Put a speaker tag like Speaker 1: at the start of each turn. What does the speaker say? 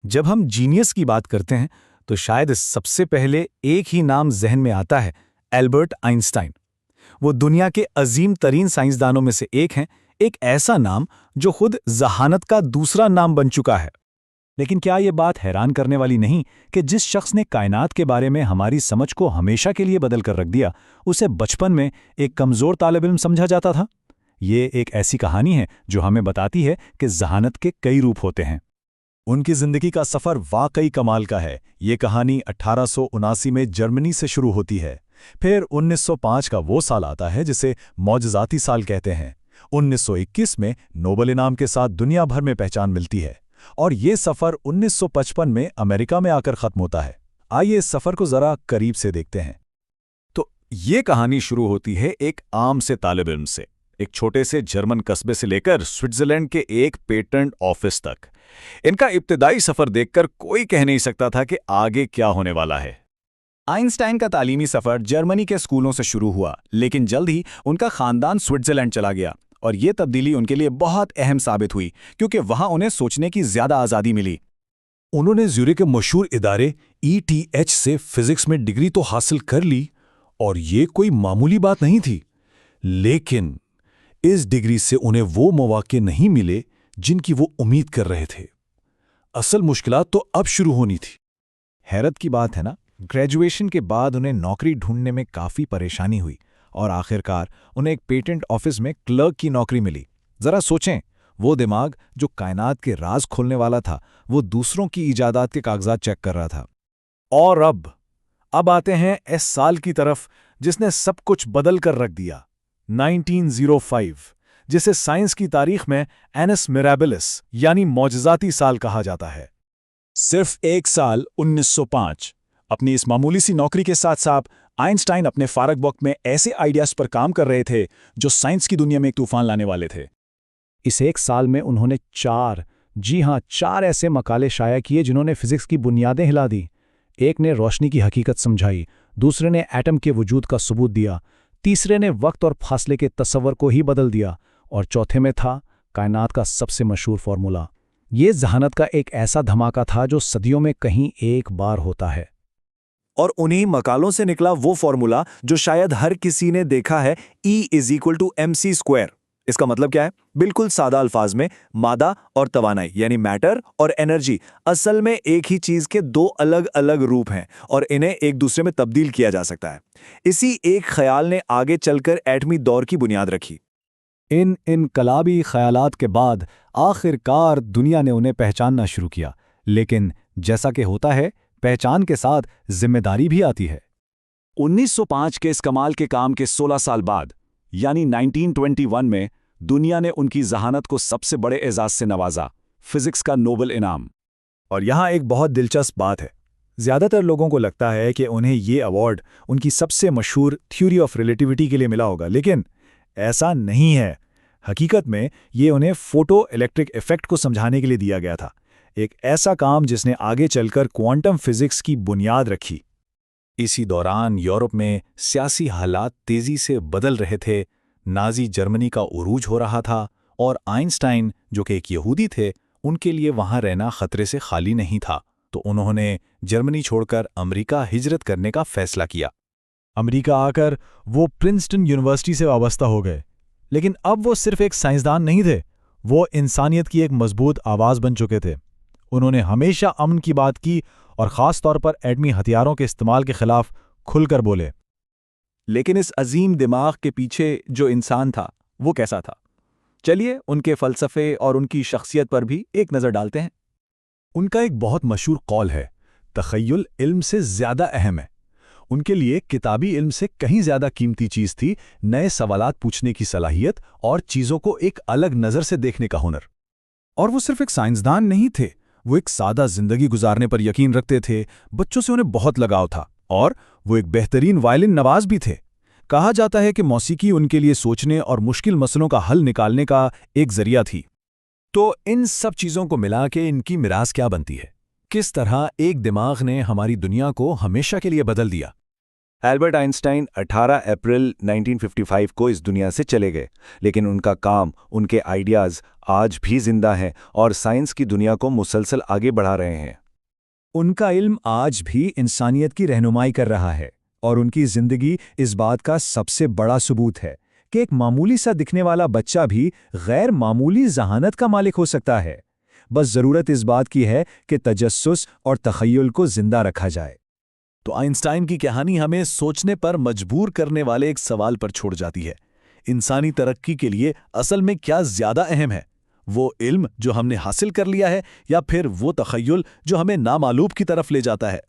Speaker 1: जब हम जीनियस की बात करते हैं तो शायद सबसे पहले एक ही नाम जहन में आता है, एल्बर्ट आइंस्टाइन। वो दुनिया के अजीम तरीन साइंसदानों में से एक हैं, एक ऐसा नाम जो खुद जहानत का दूसरा नाम बन चुका है। लेकिन क्या ये बात हैरान करने वाली नहीं कि जिस शख्स ने कायनात के बारे में हमारी समझ को हमेशा के लिए बदल कर रख दिया, उसे बचपन में एक कमज़ोर तालिब इल्म समझा जाता था? ये एक ऐसी कहानी है जो हमें बताती है कि जहानत के कई रूप होते हैं।
Speaker 2: उनकी जिंदगी का सफर वाकई कमाल का है। ये कहानी 1879 में जर्मनी से शुरू होती है। फिर 1905 का वो साल आता है जिसे मौजज़ाती साल कहते हैं। 1921 में नोबेल इनाम के साथ दुनिया भर में पहचान मिलती है और ये सफर 1955 में अमेरिका में आकर खत्म होता है। आइए इस सफर को जरा करीब से देखते हैं।
Speaker 1: तो ये कहानी शुरू होती है एक आम से तालिब इल्म से, एक छोटे से जर्मन कस्बे से लेकर स्विट्जरलैंड के एक पेटेंट ऑफिस तक। इनका इब्तिदाई सफर देखकर कोई कह नहीं सकता था कि आगे क्या होने वाला है। आइंस्टाइन का तालीमी सफर जर्मनी के स्कूलों से शुरू हुआ, लेकिन जल्द ही उनका खानदान स्विट्जरलैंड चला गया और ये तब्दीली उनके लिए बहुत अहम साबित हुई क्योंकि वहां उन्हें सोचने की ज्यादा आज़ादी मिली।
Speaker 2: उन्होंने ज्यूरिख के मशहूर इदारे ETH से फिजिक्स में डिग्री तो हासिल कर ली और ये कोई मामूली बात नहीं थी, लेकिन इस डिग्री से उन्हें वो मौके नहीं मिले जिनकी वो उम्मीद कर रहे थे। असल मुश्किलात तो अब शुरू होनी थी।
Speaker 3: हैरत की बात है ना, ग्रेजुएशन के बाद उन्हें नौकरी ढूंढने में काफ़ी परेशानी हुई और आखिरकार उन्हें एक पेटेंट ऑफिस में क्लर्क की नौकरी मिली। ज़रा सोचें, वो दिमाग जो कायनात के राज खोलने वाला था, वो दूसरों की इजादात के कागजात चेक कर रहा था।
Speaker 1: और अब आते हैं इस साल की तरफ जिसने सब कुछ बदल कर रख दिया, 1905, जिसे साइंस की तारीख में एनस मिराबिलिस यानी मौजज़ाती साल कहा जाता है।
Speaker 2: सिर्फ एक साल 1905। अपनी इस मामूली सी नौकरी के साथ साथ आइंस्टाइन अपने फारग वक्त में ऐसे आइडियाज़ पर काम कर रहे थे जो साइंस की दुनिया में एक तूफान लाने वाले थे।
Speaker 3: इस एक साल में उन्होंने चार ऐसे मकाले शाया किए जिन्होंने फिजिक्स की बुनियादें हिला दी। एक ने रोशनी की हकीकत समझाई, दूसरे ने एटम के वजूद का सबूत दिया, तीसरे ने वक्त और फासले के तस्वर को ही बदल दिया और चौथे में था कायनात का सबसे मशहूर फार्मूला। ये जहानत का एक ऐसा धमाका था जो सदियों में कहीं एक बार होता है।
Speaker 1: और उन्हीं मकालों से निकला वो फॉर्मूला जो शायद हर किसी ने देखा है, E=mc²। इसका मतलब क्या है? बिल्कुल सादा अल्फाज में, मादा और तवानाई यानी मैटर और एनर्जी असल में एक ही चीज के दो अलग अलग रूप हैं और इन्हें एक दूसरे में तब्दील किया जा सकता है। इसी एक ख्याल ने आगे चलकर एटमी दौर की बुनियाद रखी।
Speaker 3: इन इनकलाबी ख्यालात के बाद आखिरकार दुनिया ने उन्हें पहचानना शुरू किया, लेकिन जैसा कि होता है, पहचान के साथ जिम्मेदारी भी आती है।
Speaker 2: 1905 के इस कमाल के काम के 16 साल बाद यानी 1921 में दुनिया ने उनकी जहानत को सबसे बड़े एजाज से नवाजा, फिजिक्स का नोबेल इनाम।
Speaker 1: और यहाँ एक बहुत दिलचस्प बात है। ज़्यादातर लोगों को लगता है कि उन्हें ये अवार्ड उनकी सबसे मशहूर थ्योरी ऑफ रिलेटिविटी के लिए मिला होगा, लेकिन ऐसा नहीं है। हकीकत में ये उन्हें फोटो इलेक्ट्रिक इफेक्ट को समझाने के लिए दिया गया था, एक ऐसा काम जिसने आगे चलकर क्वांटम फिजिक्स की बुनियाद रखी। इसी दौरान यूरोप में सियासी हालात तेजी से बदल रहे थे, नाजी जर्मनी का उरूज हो रहा था और आइंस्टाइन, जो कि एक यहूदी थे, उनके लिए वहां रहना खतरे से खाली नहीं था, तो उन्होंने जर्मनी छोड़कर अमेरिका हिजरत करने का फैसला किया।
Speaker 3: अमेरिका आकर वो प्रिंसटन यूनिवर्सिटी से वाबस्ता हो गए, लेकिन अब वो सिर्फ एक साइंसदान नहीं थे, वो इंसानियत की एक मजबूत आवाज़ बन चुके थे। उन्होंने हमेशा अमन की बात की और ख़ास तौर पर एटमी हथियारों के इस्तेमाल के खिलाफ खुलकर बोले।
Speaker 1: लेकिन इस अजीम दिमाग के पीछे जो इंसान था, वो कैसा था? चलिए उनके फ़लसफ़े और उनकी शख्सियत पर भी एक नज़र डालते हैं।
Speaker 2: उनका एक बहुत मशहूर कौल है, तख़य्युल इल्म से ज़्यादा अहम है। उनके लिए किताबी इल्म से कहीं ज़्यादा कीमती चीज़ थी नए सवालात पूछने की सलाहियत और चीज़ों को एक अलग नज़र से देखने का हुनर।
Speaker 3: और वो सिर्फ एक साइंसदान नहीं थे, वो एक सादा जिंदगी गुजारने पर यकीन रखते थे। बच्चों से उन्हें बहुत लगाव था और वो एक बेहतरीन वायलिन नवाज भी थे। कहा जाता है कि मौसीकी उनके लिए सोचने और मुश्किल मसलों का हल निकालने का एक जरिया थी।
Speaker 2: तो इन सब चीज़ों को मिला के इनकी मिरास क्या बनती है? किस तरह एक दिमाग ने हमारी दुनिया को हमेशा के लिए बदल दिया? एल्बर्ट आइंस्टाइन 18 अप्रैल 1955 को इस दुनिया से चले गए, लेकिन उनका काम, उनके आइडियाज़ आज भी जिंदा हैं और साइंस की दुनिया को मुसलसल आगे बढ़ा रहे हैं।
Speaker 3: उनका इल्म आज भी इंसानियत की रहनुमाई कर रहा है और उनकी जिंदगी इस बात का सबसे बड़ा सबूत है कि एक मामूली सा दिखने वाला बच्चा भी गैर मामूली जहानत का मालिक हो सकता है। बस ज़रूरत इस बात की है कि तजस्सुस और तख़य्युल को जिंदा रखा जाए।
Speaker 1: तो आइंस्टाइन की कहानी हमें सोचने पर मजबूर करने वाले एक सवाल पर छोड़ जाती है। इंसानी तरक्की के लिए असल में क्या ज़्यादा अहम है, वो इल्म जो हमने हासिल कर लिया है या फिर वो तख़य्युल जो हमें नामालूम की तरफ ले जाता है?